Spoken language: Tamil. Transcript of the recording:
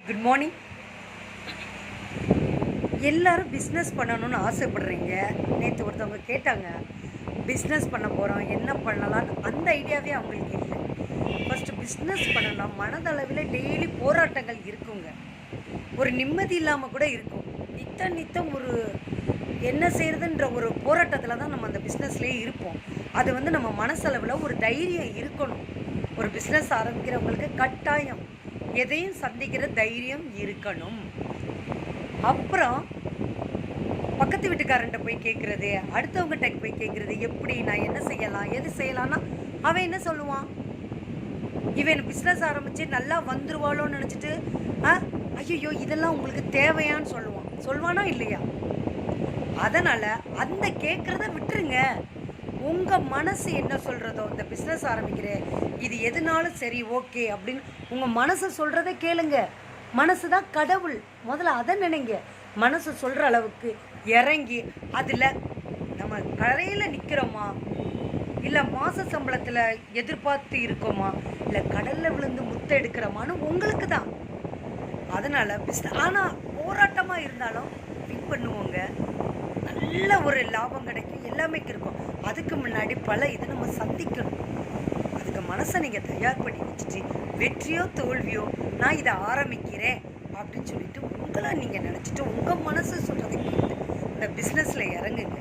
Good morning. எல்லாரும் பிஸ்னஸ் பண்ணணும்னு ஆசைப்படுறீங்க. நேற்று ஒருத்தவங்க கேட்டாங்க, பிஸ்னஸ் பண்ண போகிறோம், என்ன பண்ணலான்னு. அந்த ஐடியாவே அவங்களுக்கு இல்லை. ஃபஸ்ட்டு பிஸ்னஸ் பண்ணணும்னா மனதளவில் டெய்லி போராட்டங்கள் இருக்குங்க. ஒரு நிம்மதி இல்லாமல் கூட இருக்கும். நித்தம் ஒரு என்ன செய்கிறதுன்ற ஒரு போராட்டத்தில் தான் நம்ம அந்த பிஸ்னஸ்லேயே இருப்போம். அது நம்ம மனசளவில் ஒரு தைரியம் இருக்கணும். ஒரு பிஸ்னஸ் ஆரம்பிக்கிறவங்களுக்கு கட்டாயம் எதையும் சந்திக்கிற தைரியம் இருக்கணும். அப்புறம் பக்கத்து வீட்டுக்காரன்ட்ட போய் கேட்குறது, அடுத்தவங்ககிட்ட போய் கேட்குறது, எப்படி நான் என்ன செய்யலாம், எது செய்யலான்னா அவன் என்ன சொல்லுவான்? இவன் பிஸ்னஸ் ஆரம்பித்து நல்லா வந்துருவாளோன்னு நினச்சிட்டு ஐயோ இதெல்லாம் உங்களுக்கு தேவையான்னு சொல்லுவானா இல்லையா? அதனால் அந்த கேட்குறத விட்டுருங்க. உங்கள் மனசு என்ன சொல்கிறதோ, இந்த பிஸ்னஸ் ஆரம்பிக்கிறேன், இது எதுனாலும் சரி ஓகே அப்படின்னு உங்கள் மனசை சொல்கிறத கேளுங்க. மனசு தான் கடவுள். முதல்ல அதை நினைங்க. மனசு சொல்கிற அளவுக்கு இறங்கி அதில் நம்ம கரையில் நிற்கிறோமா, இல்லை மாத சம்பளத்தில் எதிர்பார்த்து இருக்கோமா, இல்லை கடலில் விழுந்து முத்தை எடுக்கிறோமான்னு உங்களுக்கு தான். அதனால் ஆனால் போராட்டமாக இருந்தாலும் வின் பண்ணுவோங்க. நல்ல ஒரு லாபம் கிடைக்கும், எல்லாமே இருக்கும். அதுக்கு முன்னாடி பல இதை நம்ம சந்திக்கணும். அதுக்கு மனசை நீங்கள் தயார் பண்ணி வச்சுட்டு வெற்றியோ தோல்வியோ நான் இதை ஆரம்பிக்கிறேன் அப்படின்னு சொல்லிட்டு உங்களை நீங்கள் நினச்சிட்டு உங்கள் மனசு சொல்கிறத கேட்டு இந்த பிஸ்னஸில் இறங்குங்க.